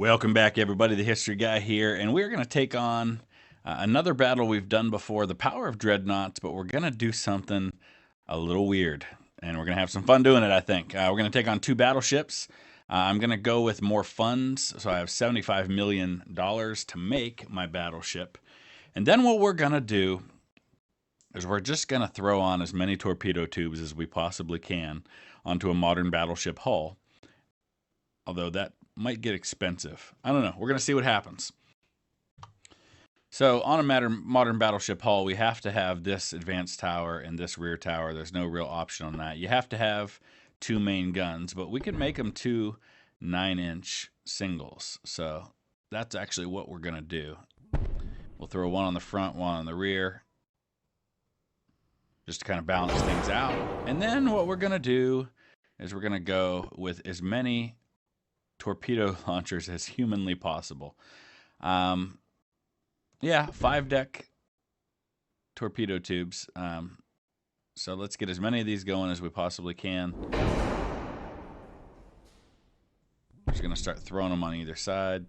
Welcome back, everybody. The History Guy here, and we're going to take on another battle we've done before, the Power of Dreadnoughts, but we're going to do something a little weird, and we're going to have some fun doing it, I think. We're going to take on 2 battleships. I'm going to go with more funds, so I have $75 million to make my battleship. And then what we're going to do is we're just going to throw on as many torpedo tubes as we possibly can onto a modern battleship hull, although that might get expensive. I don't know. We're going to see what happens. So on a modern battleship hull, we have to have this advanced tower and this rear tower. There's no real option on that. You have to have 2 main guns, but we can make them 2 9-inch singles. So that's actually what we're going to do. We'll throw one on the front, one on the rear, just to kind of balance things out. And then what we're going to do is we're going to go with as many torpedo launchers as humanly possible. Yeah, 5-deck torpedo tubes. So let's get as many of these going as we possibly can. We're just going to start throwing them on either side.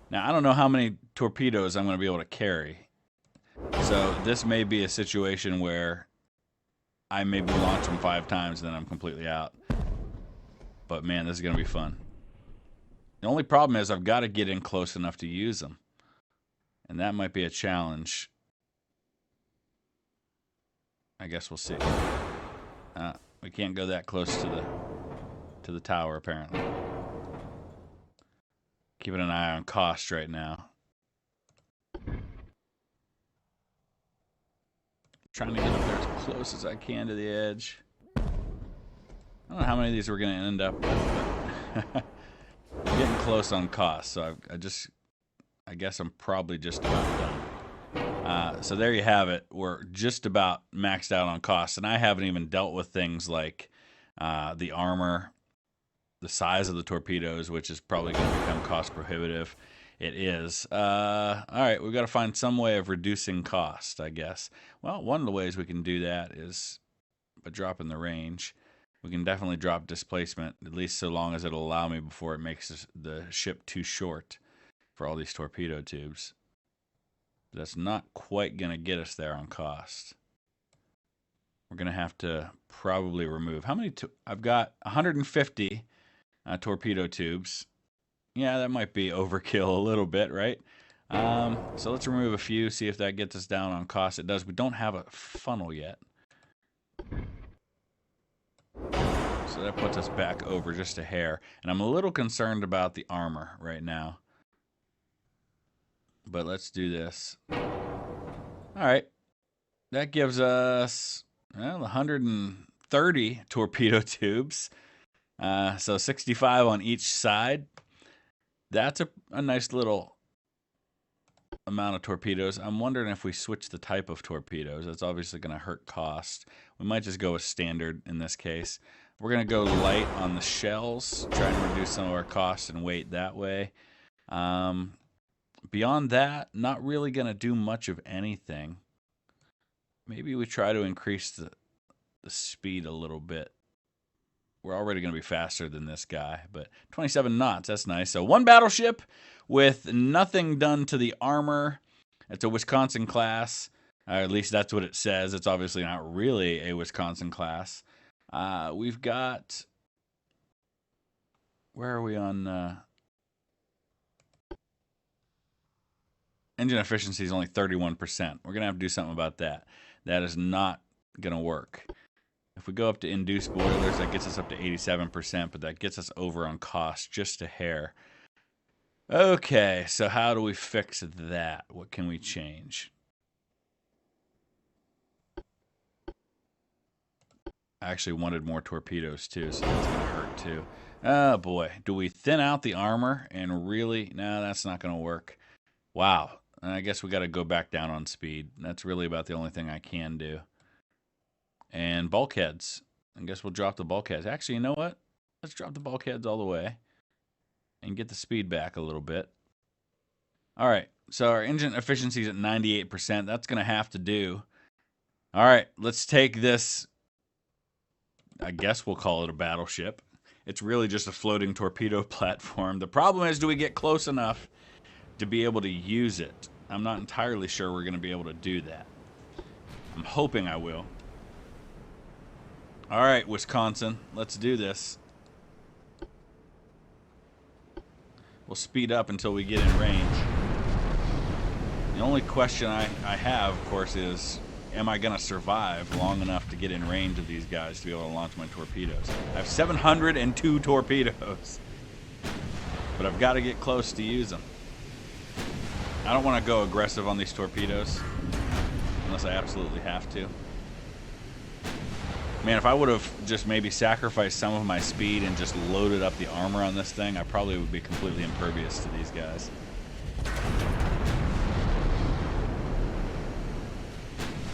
Now, I don't know how many torpedoes I'm going to be able to carry. So this may be a situation where I maybe launch them 5 times and then I'm completely out. But man, this is going to be fun. The only problem is I've got to get in close enough to use them. And that might be a challenge. I guess we'll see. We can't go that close to the tower, apparently. Keeping an eye on cost right now. Trying to get up there as close as I can to the edge. I don't know how many of these we're going to end up with, but I'm getting close on cost, so I guess I'm probably just about done. So there you have it. We're just about maxed out on cost, and I haven't even dealt with things like the armor, the size of the torpedoes, which is probably going to become cost prohibitive. It is. All right, we've got to find some way of reducing cost, I guess. Well, one of the ways we can do that is by dropping the range. We can definitely drop displacement, at least so long as it'll allow me before it makes the ship too short for all these torpedo tubes. That's not quite going to get us there on cost. We're going to have to probably remove. How many? I've got 150 torpedo tubes. Yeah, that might be overkill a little bit, right? So let's remove a few, see if that gets us down on cost. It does. We don't have a funnel yet. So that puts us back over just a hair. And I'm a little concerned about the armor right now. But let's do this. All right. That gives us, well, 130 torpedo tubes. So 65 on each side. That's a nice little amount of torpedoes. I'm wondering if we switch the type of torpedoes. That's obviously going to hurt cost. We might just go with standard in this case. We're going to go light on the shells, try and reduce some of our cost and weight that way. Beyond that, not really going to do much of anything. Maybe we try to increase the speed a little bit. We're already going to be faster than this guy, but 27 knots, that's nice. So 1 battleship with nothing done to the armor. It's a Wisconsin class, or at least that's what it says. It's obviously not really a Wisconsin class. We've got, where are we on? Engine efficiency is only 31%. We're going to have to do something about that. That is not going to work. If we go up to induced boilers, that gets us up to 87%, but that gets us over on cost just a hair. Okay, so how do we fix that? What can we change? I actually wanted more torpedoes too, so that's going to hurt too. Oh boy, do we thin out the armor and really? No, that's not going to work. Wow, I guess we got to go back down on speed. That's really about the only thing I can do. And bulkheads. I guess we'll drop the bulkheads. Actually, you know what? Let's drop the bulkheads all the way and get the speed back a little bit. All right, so our engine efficiency is at 98%. That's going to have to do. All right, let's take this I guess we'll call it a battleship. It's really just a floating torpedo platform. The problem is, do we get close enough to be able to use it? I'm not entirely sure we're going to be able to do that. I'm hoping I will. All right, Wisconsin, let's do this. We'll speed up until we get in range. The only question I have, of course, is am I going to survive long enough to get in range of these guys to be able to launch my torpedoes? I have 702 torpedoes, but I've got to get close to use them. I don't want to go aggressive on these torpedoes unless I absolutely have to. Man, if I would have just maybe sacrificed some of my speed and just loaded up the armor on this thing, I probably would be completely impervious to these guys.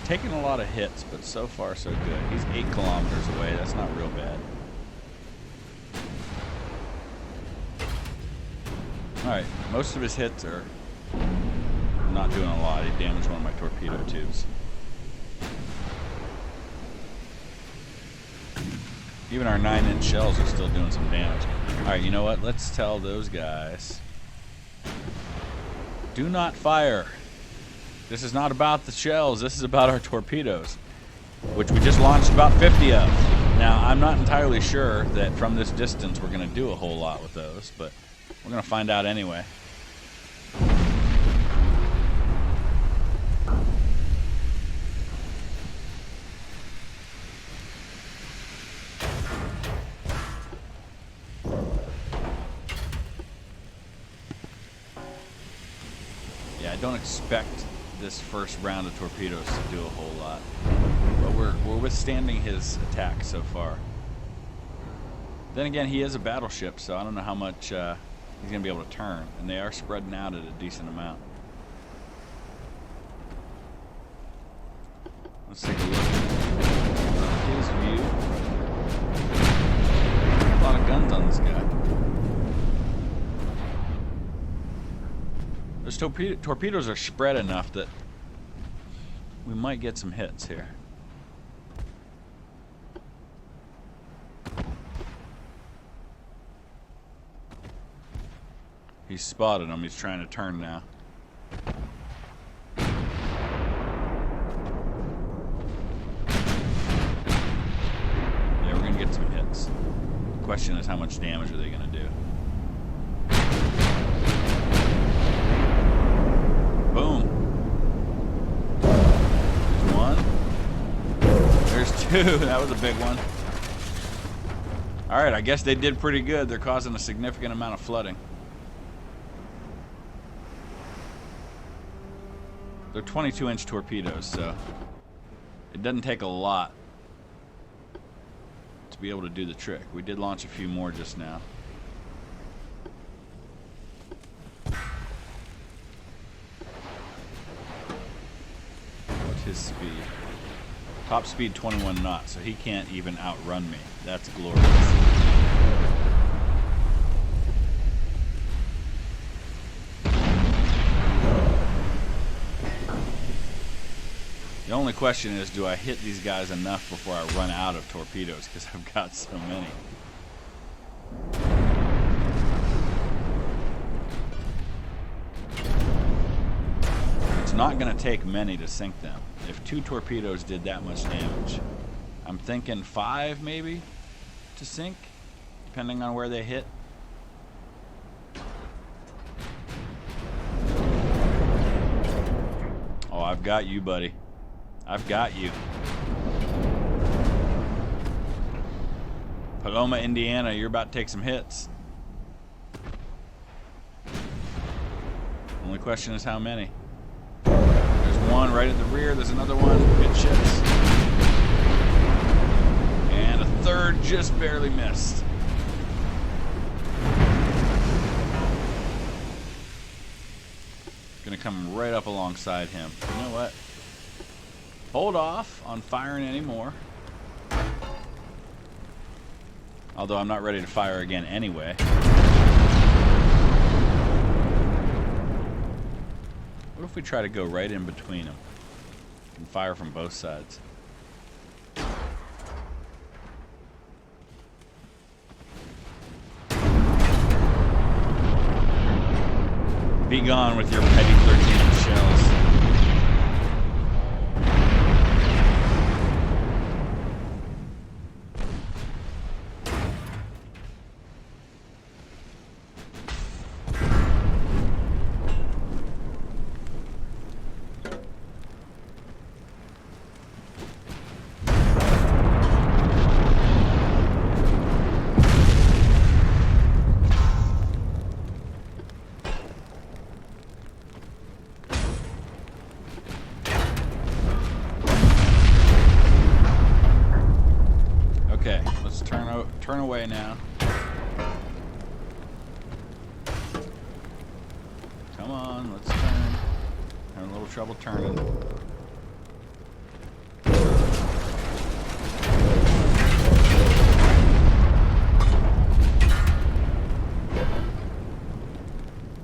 Taking a lot of hits, but so far so good. He's 8 kilometers away. That's not real bad. Alright, most of his hits are not doing a lot. He damaged one of my torpedo tubes. Even our 9-inch shells are still doing some damage. Alright, you know what? Let's tell those guys, do not fire. This is not about the shells. This is about our torpedoes, which we just launched about 50 of. Now, I'm not entirely sure that from this distance we're going to do a whole lot with those, but we're going to find out anyway. Yeah, I don't expect this first round of torpedoes to do a whole lot, but we're withstanding his attack so far. Then again, he is a battleship, so I don't know how much he's going to be able to turn, and they are spreading out at a decent amount. Let's take a look at his view. A lot of guns on this guy. Those torpedoes are spread enough that we might get some hits here. He's spotted him. He's trying to turn now. Yeah, we're going to get some hits. The question is, how much damage are they going to do? Boom. There's one. There's two. That was a big one. Alright, I guess they did pretty good. They're causing a significant amount of flooding. They're 22-inch torpedoes, so it doesn't take a lot to be able to do the trick. We did launch a few more just now. His speed. Top speed 21 knots, so he can't even outrun me. That's glorious. The only question is, do I hit these guys enough before I run out of torpedoes, because I've got so many. It's not going to take many to sink them. If 2 torpedoes did that much damage, I'm thinking 5 maybe to sink, depending on where they hit. Oh, I've got you, buddy. I've got you. Paloma, Indiana, you're about to take some hits. Only question is how many. There's one right at the rear. There's another one. Good ships. And a third just barely missed. Gonna come right up alongside him. You know what? Hold off on firing anymore. Although I'm not ready to fire again anyway. What if we try to go right in between them and fire from both sides? Be gone with your petty 13-inch shells. Okay, let's turn away now. Come on, let's turn. Having a little trouble turning.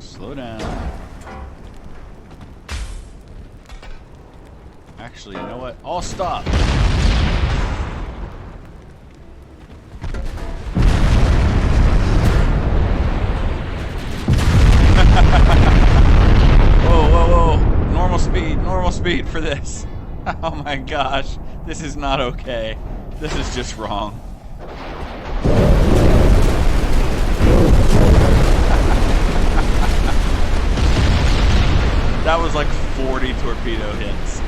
Slow down. Actually, you know what? I'll stop. Normal speed for this. Oh my gosh, this is not okay. This is just wrong. That was like 40 torpedo hits.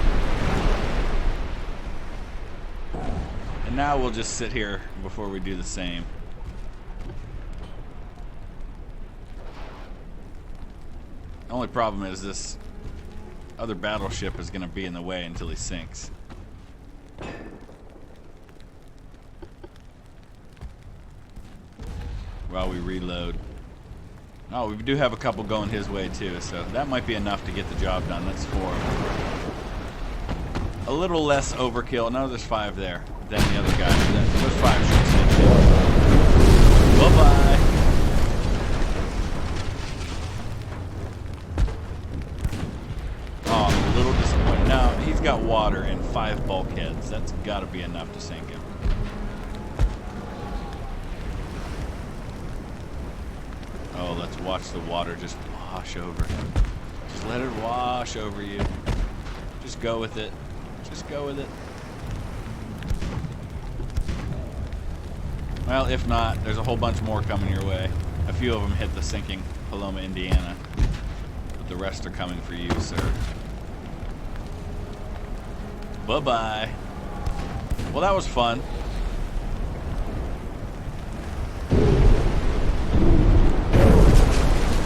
And now we'll just sit here before we do the same. The only problem is this other battleship is going to be in the way until he sinks. While we reload. Oh, we do have a couple going his way too, so that might be enough to get the job done. That's 4. A little less overkill. No, there's 5 there than the other guys. Those 5 should sink too. Bye-bye. Now, he's got water and 5 bulkheads. That's got to be enough to sink him. Oh, let's watch the water just wash over him. Just let it wash over you. Just go with it. Just go with it. Well, if not, there's a whole bunch more coming your way. A few of them hit the sinking Paloma, Indiana. But the rest are coming for you, sir. Bye-bye. Well, that was fun.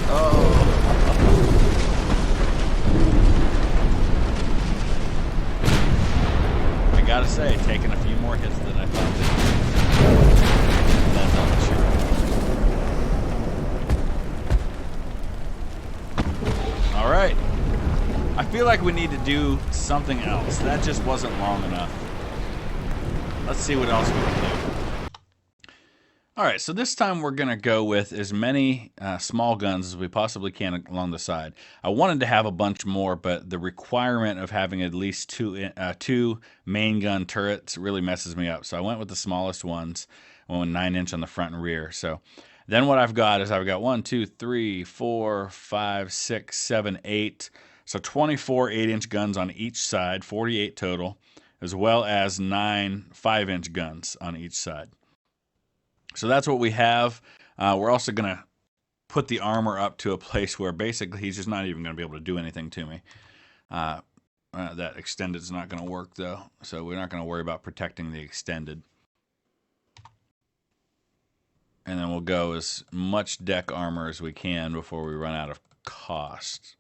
Oh. I gotta say, taking a few more hits than I thought they would. That's all sure. All right. I feel like we need to do something else. That just wasn't long enough. Let's see what else we can do. Alright, so this time we're going to go with as many small guns as we possibly can along the side. I wanted to have a bunch more, but the requirement of having at least two main gun turrets really messes me up. So I went with the smallest ones. I went with 9-inch on the front and rear. So then what I've got is I've got 1, 2, 3, 4, 5, 6, 7, 8... So 24 8-inch guns on each side, 48 total, as well as 9 5-inch guns on each side. So that's what we have. We're also going to put the armor up to a place where basically he's just not even going to be able to do anything to me. That extended is not going to work, though, so we're not going to worry about protecting the extended. And then we'll go as much deck armor as we can before we run out of cost.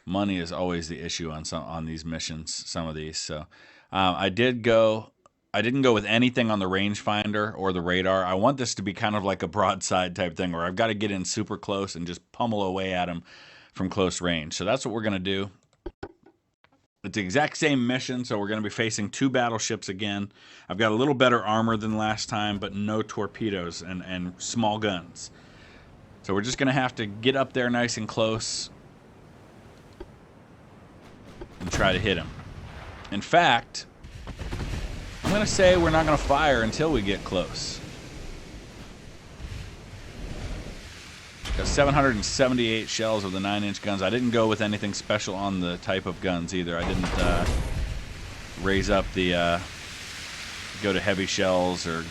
Money is always the issue on these missions, some of these. So I didn't go with anything on the rangefinder or the radar. I want this to be kind of like a broadside type thing where I've got to get in super close and just pummel away at him from close range. So that's what we're going to do. It's the exact same mission, so we're going to be facing 2 battleships again. I've got a little better armor than last time, but no torpedoes and small guns. So we're just going to have to get up there nice and close and try to hit him. In fact, I'm going to say we're not going to fire until we get close. Got 778 shells of the 9-inch guns. I didn't go with anything special on the type of guns either. I didn't raise up the go to heavy shells or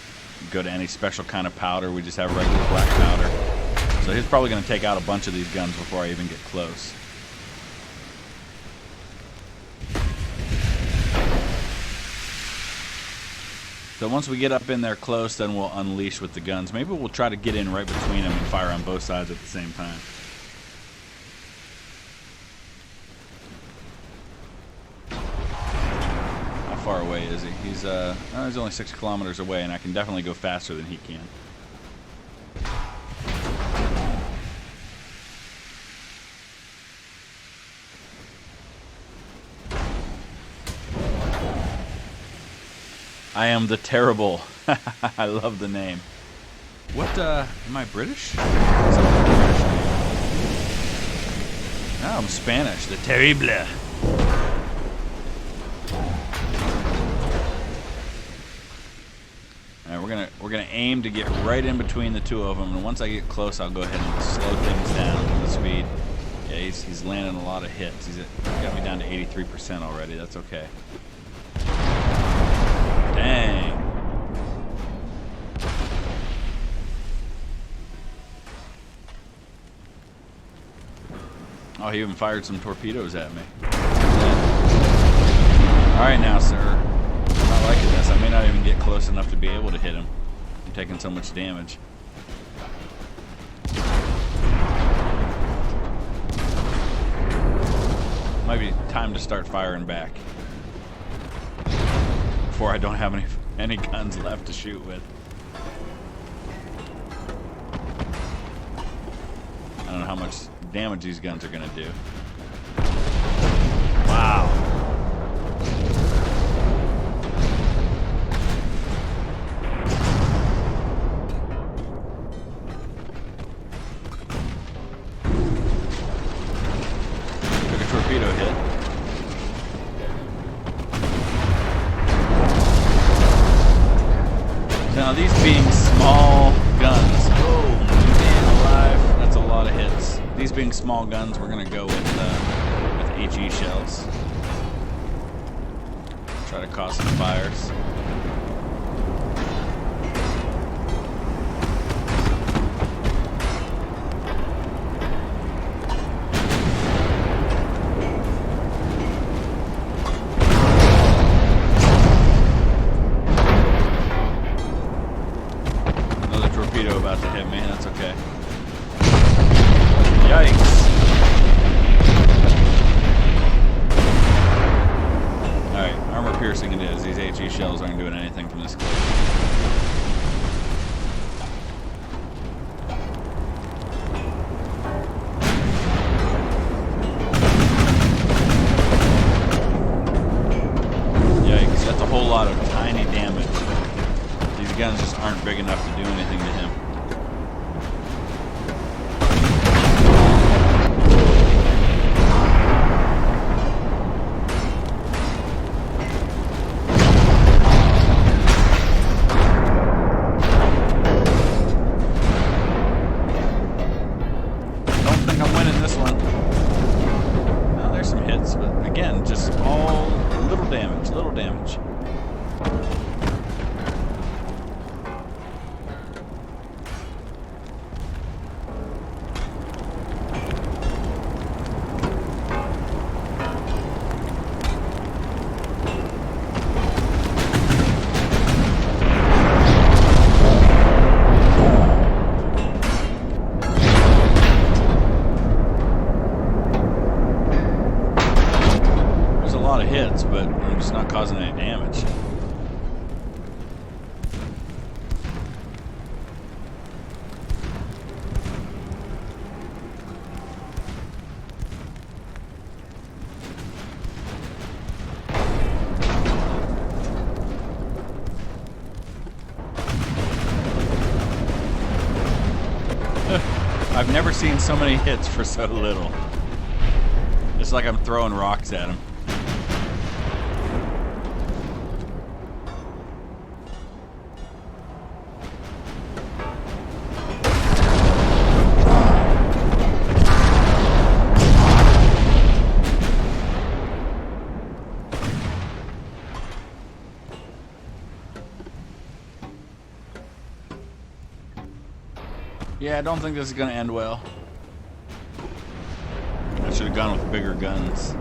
go to any special kind of powder. We just have regular black powder. So he's probably going to take out a bunch of these guns before I even get close. So once we get up in there close, then we'll unleash with the guns. Maybe we'll try to get in right between them and fire on both sides at the same time. How far away is he? He's only 6 kilometers away, and I can definitely go faster than he can. I am the Terrible. I love the name. What, am I British? No, I'm Spanish. The Terrible. Alright, we're gonna aim to get right in between the two of them, and once I get close, I'll go ahead and slow things down to the speed. Yeah, he's landing a lot of hits. He's got me down to 83% already. That's okay. Dang. Oh, he even fired some torpedoes at me. Alright now, sir. I'm not liking this. I may not even get close enough to be able to hit him. I'm taking so much damage. Might be time to start firing back. Before I don't have any guns left to shoot with. I don't know how much damage these guns are going to do. Wow. Took a torpedo hit. Now these being small guns, oh man alive, that's a lot of hits. These being small guns, we're gonna go with HE shells. Try to cause some fires. About to hit me, that's okay. Yikes. Alright, armor piercing it is. These HE shells aren't doing anything from this close. Yikes, that's a whole lot of tiny damage. These guns just aren't big enough to do anything to him. Little damage. Hits, but I'm just not causing any damage. I've never seen so many hits for so little. It's like I'm throwing rocks at him. Yeah, I don't think this is going to end well. I should have gone with bigger guns.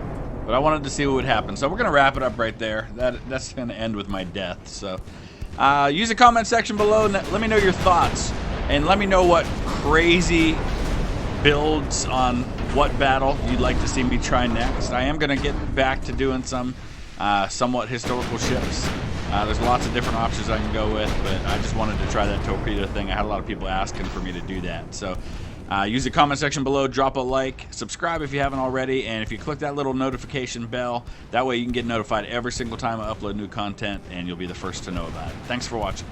But I wanted to see what would happen. So we're going to wrap it up right there. That's going to end with my death. So use the comment section below and let me know your thoughts. And let me know what crazy builds on what battle you'd like to see me try next. I am going to get back to doing some somewhat historical ships. There's lots of different options I can go with, but I just wanted to try that torpedo thing. I had a lot of people asking for me to do that. So use the comment section below, drop a like, subscribe if you haven't already, and if you click that little notification bell, that way you can get notified every single time I upload new content, and you'll be the first to know about it. Thanks for watching.